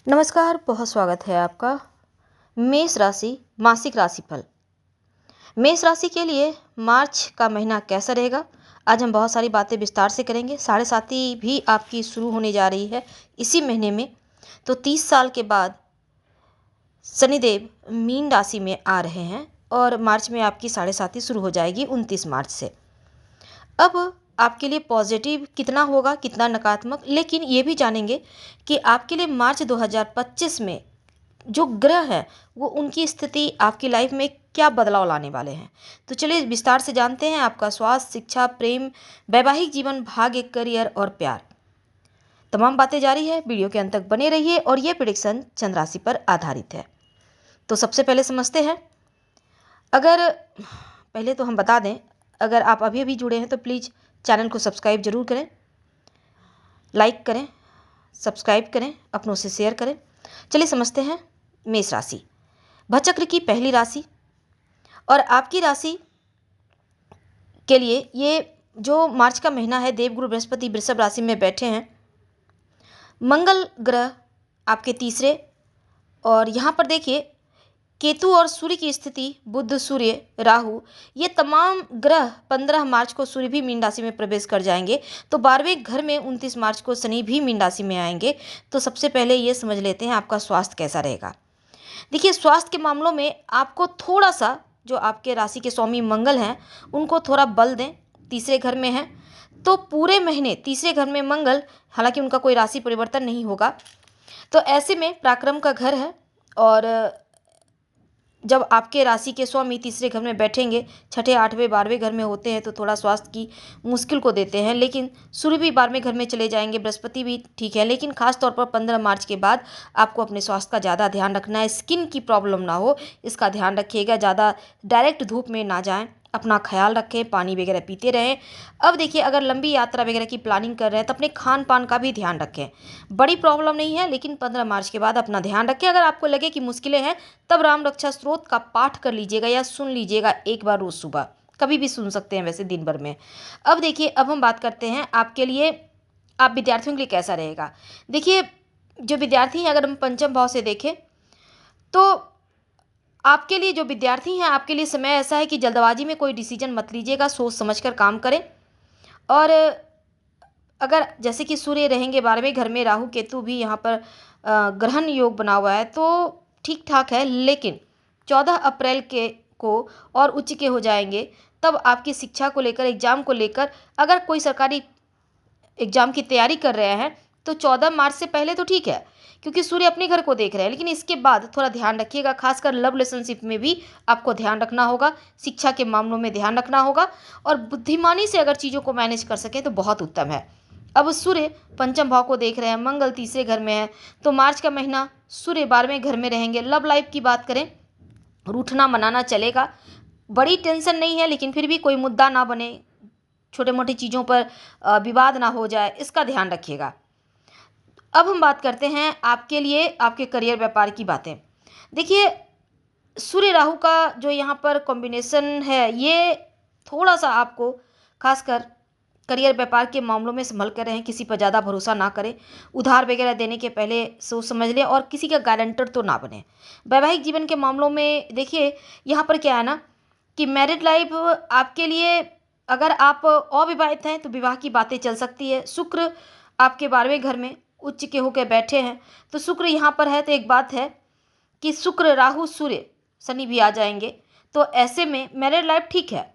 नमस्कार, बहुत स्वागत है आपका। मेष राशि मासिक राशिफल। मेष राशि के लिए मार्च का महीना कैसा रहेगा, आज हम बहुत सारी बातें विस्तार से करेंगे। साढ़े साथी भी आपकी शुरू होने जा रही है इसी महीने में। तो 30 साल के बाद शनिदेव मीन राशि में आ रहे हैं और मार्च में आपकी साढ़े साथी शुरू हो जाएगी 29 मार्च से। अब आपके लिए पॉजिटिव कितना होगा, कितना नकारात्मक, लेकिन ये भी जानेंगे कि आपके लिए मार्च 2025 में जो ग्रह हैं वो उनकी स्थिति आपकी लाइफ में क्या बदलाव लाने वाले हैं। तो चलिए विस्तार से जानते हैं। आपका स्वास्थ्य, शिक्षा, प्रेम, वैवाहिक जीवन, भाग्य, करियर और प्यार, तमाम बातें जारी है। वीडियो के अंत तक बने रहिए और ये प्रेडिक्शन चंद्र राशि पर आधारित है। तो सबसे पहले समझते हैं। अगर पहले तो हम बता दें, अगर आप अभी अभी जुड़े हैं तो प्लीज़ चैनल को सब्सक्राइब जरूर करें, लाइक करें, सब्सक्राइब करें, अपनों से शेयर करें। चलिए समझते हैं। मेष राशि भचक्र की पहली राशि और आपकी राशि के लिए ये जो मार्च का महीना है, देवगुरु बृहस्पति वृषभ राशि में बैठे हैं। मंगल ग्रह आपके तीसरे, और यहाँ पर देखिए केतु और सूर्य की स्थिति, बुध, सूर्य, राहु, ये तमाम ग्रह 15 मार्च को सूर्य भी मीन राशि में प्रवेश कर जाएंगे। तो 12वें घर में 29 मार्च को शनि भी मीन राशि में आएंगे। तो सबसे पहले ये समझ लेते हैं आपका स्वास्थ्य कैसा रहेगा। देखिए, स्वास्थ्य के मामलों में आपको थोड़ा सा, जो आपके राशि के स्वामी मंगल हैं उनको थोड़ा बल दें। तीसरे घर में हैं तो पूरे महीने तीसरे घर में मंगल, हालांकि उनका कोई राशि परिवर्तन नहीं होगा, तो ऐसे में पराक्रम का घर है। और जब आपके राशि के स्वामी तीसरे घर में बैठेंगे, छठे, 8वें, 12वें घर में होते हैं तो थोड़ा स्वास्थ्य की मुश्किल को देते हैं। लेकिन सूर्य भी 12वें घर में चले जाएंगे, बृहस्पति भी ठीक है। लेकिन खास तौर पर 15 मार्च के बाद आपको अपने स्वास्थ्य का ज़्यादा ध्यान रखना है। स्किन की प्रॉब्लम ना हो, इसका ध्यान रखिएगा। ज़्यादा डायरेक्ट धूप में ना जाएं, अपना ख्याल रखें, पानी वगैरह पीते रहें। अब देखिए, अगर लंबी यात्रा वगैरह की प्लानिंग कर रहे हैं तो अपने खान पान का भी ध्यान रखें। बड़ी प्रॉब्लम नहीं है, लेकिन 15 मार्च के बाद अपना ध्यान रखें। अगर आपको लगे कि मुश्किलें हैं तब राम रक्षा स्तोत्र का पाठ कर लीजिएगा या सुन लीजिएगा एक बार रोज सुबह, कभी भी सुन सकते हैं वैसे दिन भर में। अब देखिए, अब हम बात करते हैं आपके लिए, आप विद्यार्थियों के लिए कैसा रहेगा। देखिए, जो विद्यार्थी हैं, अगर हम पंचम भाव से देखें तो आपके लिए, जो विद्यार्थी हैं, आपके लिए समय ऐसा है कि जल्दबाजी में कोई डिसीजन मत लीजिएगा, सोच समझकर काम करें। और अगर जैसे कि सूर्य रहेंगे 12वें घर में, राहु केतु भी यहाँ पर ग्रहण योग बना हुआ है तो ठीक ठाक है। लेकिन 14 अप्रैल के को और उच्च के हो जाएंगे, तब आपकी शिक्षा को लेकर, एग्जाम को लेकर, अगर कोई सरकारी एग्जाम की तैयारी कर रहे हैं तो 14 मार्च से पहले तो ठीक है, क्योंकि सूर्य अपने घर को देख रहे हैं। लेकिन इसके बाद थोड़ा ध्यान रखिएगा, खासकर लव रिलेशनशिप में भी आपको ध्यान रखना होगा, शिक्षा के मामलों में ध्यान रखना होगा। और बुद्धिमानी से अगर चीज़ों को मैनेज कर सकें तो बहुत उत्तम है। अब सूर्य पंचम भाव को देख रहे हैं, मंगल तीसरे घर में है, तो मार्च का महीना सूर्य 12वें घर में रहेंगे। लव लाइफ की बात करें, रूठना मनाना चलेगा, बड़ी टेंशन नहीं है, लेकिन फिर भी कोई मुद्दा ना बने, छोटे मोटी चीज़ों पर विवाद ना हो जाए, इसका ध्यान रखिएगा। अब हम बात करते हैं आपके लिए, आपके करियर व्यापार की बातें। देखिए, सूर्य राहु का जो यहाँ पर कॉम्बिनेशन है, ये थोड़ा सा आपको खासकर करियर व्यापार के मामलों में संभल कर रहें, किसी पर ज़्यादा भरोसा ना करें, उधार वगैरह देने के पहले सोच समझ लें, और किसी का गारंटर तो ना बने। वैवाहिक जीवन के मामलों में देखिए, यहाँ पर क्या है ना कि मैरिड लाइफ आपके लिए, अगर आप अविवाहित हैं तो विवाह की बातें चल सकती है। शुक्र आपके 12वें घर में उच्च के होकर बैठे हैं, तो शुक्र यहाँ पर है तो एक बात है कि शुक्र, राहु, सूर्य, शनि भी आ जाएंगे। तो ऐसे में मैरिड लाइफ ठीक है,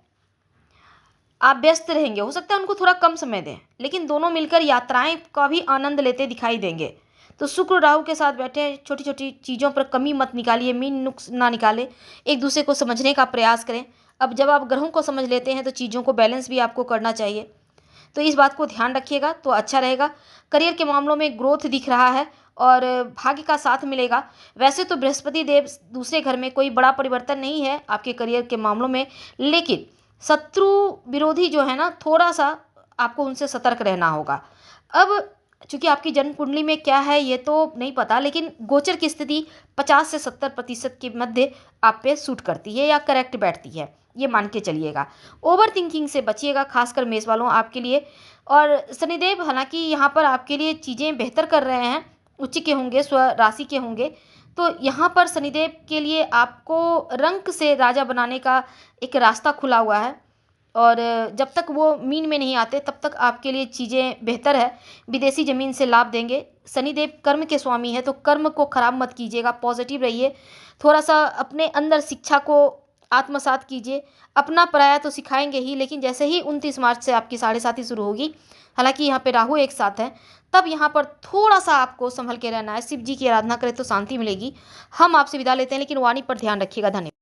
आप व्यस्त रहेंगे, हो सकता है उनको थोड़ा कम समय दें, लेकिन दोनों मिलकर यात्राएं का भी आनंद लेते दिखाई देंगे। तो शुक्र राहु के साथ बैठे, छोटी छोटी चीज़ों पर कमी मत निकालिए, मीन नुक्स ना निकालें, एक दूसरे को समझने का प्रयास करें। अब जब आप ग्रहों को समझ लेते हैं तो चीज़ों को बैलेंस भी आपको करना चाहिए, तो इस बात को ध्यान रखिएगा तो अच्छा रहेगा। करियर के मामलों में ग्रोथ दिख रहा है और भाग्य का साथ मिलेगा। वैसे तो बृहस्पति देव दूसरे घर में, कोई बड़ा परिवर्तन नहीं है आपके करियर के मामलों में, लेकिन शत्रु विरोधी जो है ना, थोड़ा सा आपको उनसे सतर्क रहना होगा। अब चूंकि आपकी जन्म कुंडली में क्या है ये तो नहीं पता, लेकिन गोचर की स्थिति 50 से 70% के मध्य आप पे सूट करती है या करेक्ट बैठती है, ये मान के चलिएगा। ओवर थिंकिंग से बचिएगा, खासकर मेष वालों आपके लिए। और शनिदेव हालांकि यहाँ पर आपके लिए चीज़ें बेहतर कर रहे हैं, उच्च के होंगे, स्व राशि के होंगे, तो यहाँ पर शनिदेव के लिए आपको रंक से राजा बनाने का एक रास्ता खुला हुआ है। और जब तक वो मीन में नहीं आते तब तक आपके लिए चीज़ें बेहतर है। विदेशी ज़मीन से लाभ देंगे। शनिदेव कर्म के स्वामी है, तो कर्म को खराब मत कीजिएगा, पॉजिटिव रहिए। थोड़ा-सा अपने अंदर शिक्षा को आत्मसात कीजिए। अपना पराया तो सिखाएँगे ही, लेकिन जैसे ही 29 मार्च से आपकी साढ़े साती शुरू होगी, हालाँकि यहाँ पे राहु एक साथ है, तब यहाँ पर थोड़ा-सा आपको सँभल के रहना है। शिव जी की आराधना करें तो शांति मिलेगी। हम आपसे विदा लेते हैं, लेकिन वाणी पर ध्यान रखिएगा। धन्यवाद।